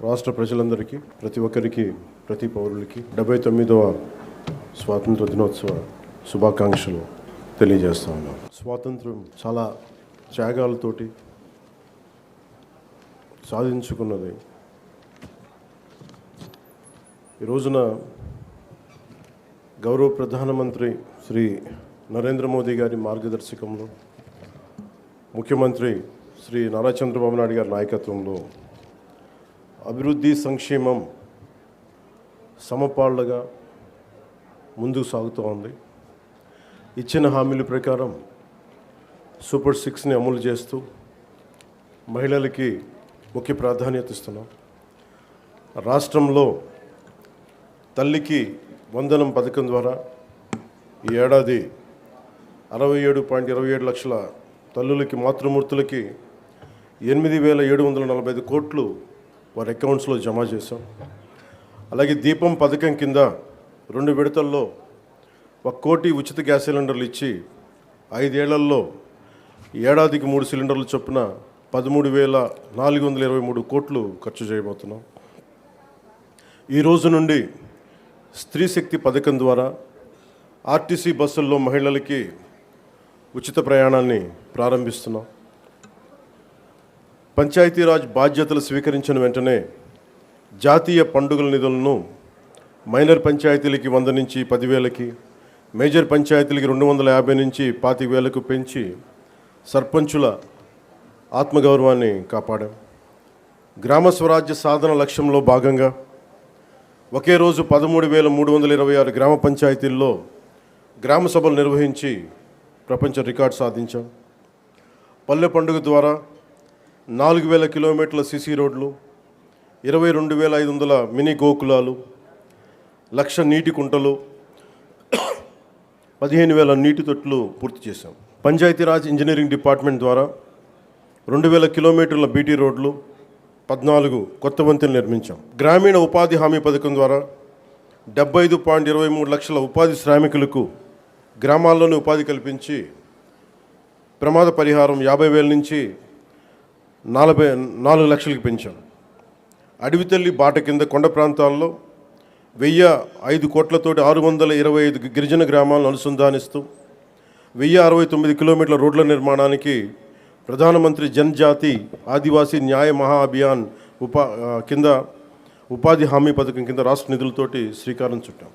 రాష్ట్ర ప్రజలందరికీ, ప్రతి ఒక్కరికి, ప్రతి పౌరులకి 79వ స్వాతంత్ర దినోత్సవ శుభాకాంక్షలు తెలియజేస్తా ఉన్నాం. స్వాతంత్రం చాలా త్యాగాలతోటి సాధించుకున్నది. ఈ రోజున గౌరవ ప్రధానమంత్రి శ్రీ నరేంద్ర మోదీ గారి మార్గదర్శకంలో, ముఖ్యమంత్రి శ్రీ నారా చంద్రబాబు నాయుడు గారి నాయకత్వంలో అభివృద్ధి, సంక్షేమం సమపాళ్లుగా ముందుకు సాగుతూ ఉంది. ఇచ్చిన హామీల ప్రకారం సూపర్ 6ని అమలు చేస్తూ మహిళలకి ముఖ్య ప్రాధాన్యత ఇస్తున్నాం. రాష్ట్రంలో తల్లికి వందనం పథకం ద్వారా ఈ ఏడాది 67.27 లక్షల తల్లులకి, మాతృమూర్తులకి 8,745 కోట్లు వారి అకౌంట్స్లో జమ చేశాం. అలాగే దీపం పథకం కింద 2 విడతల్లో 1 కోటి ఉచిత గ్యాస్ సిలిండర్లు ఇచ్చి 5 ఏళ్లలో ఏడాదికి 3 సిలిండర్లు చొప్పున 13,423 కోట్లు ఖర్చు చేయబోతున్నాం. ఈ రోజు నుండి స్త్రీ శక్తి పథకం ద్వారా ఆర్టీసీ బస్సుల్లో మహిళలకి ఉచిత ప్రయాణాన్ని ప్రారంభిస్తున్నాం. పంచాయతీరాజ్ బాధ్యతలు స్వీకరించిన వెంటనే జాతీయ పండుగల నిధులను మైనర్ పంచాయతీలకి 100 నుంచి 10,000కి, మేజర్ పంచాయతీలకి 250 నుంచి 25,000కు పెంచి సర్పంచుల ఆత్మగౌరవాన్ని కాపాడాం. గ్రామ స్వరాజ్య సాధన లక్ష్యంలో భాగంగా ఒకే రోజు 13,326 గ్రామ పంచాయతీల్లో గ్రామ సభలు నిర్వహించి ప్రపంచ రికార్డు సాధించాం. పల్లె పండుగ ద్వారా 4,000 కిలోమీటర్ల సిసి రోడ్లు, 22,500 మినీ గోకులాలు, 1,00,000 నీటి కుంటలు, 15,000 నీటి తొట్లు పూర్తి చేశాం. పంచాయతీరాజ్ ఇంజనీరింగ్ డిపార్ట్మెంట్ ద్వారా 2,000 కిలోమీటర్ల బీటీ రోడ్లు, 14 కొత్త వంతెనలు నిర్మించాం. గ్రామీణ ఉపాధి హామీ పథకం ద్వారా 75.23 లక్షల ఉపాధి శ్రామికులకు గ్రామాల్లోనే ఉపాధి కల్పించి ప్రమాద పరిహారం 50,000 నుంచి 4 లక్షలకు పెంచాం. అడవి తల్లి బాట కింద కొండ ప్రాంతాల్లో 1,005 కోట్లతోటి 625 గిరిజన గ్రామాలను అనుసంధానిస్తూ 1,069 కిలోమీటర్ల రోడ్ల నిర్మాణానికి ప్రధానమంత్రి జన్జాతి ఆదివాసీ న్యాయ మహా అభియాన్ కింద ఉపాధి హామీ పథకం కింద రాష్ట్ర నిధులతోటి శ్రీకారం చుట్టాం.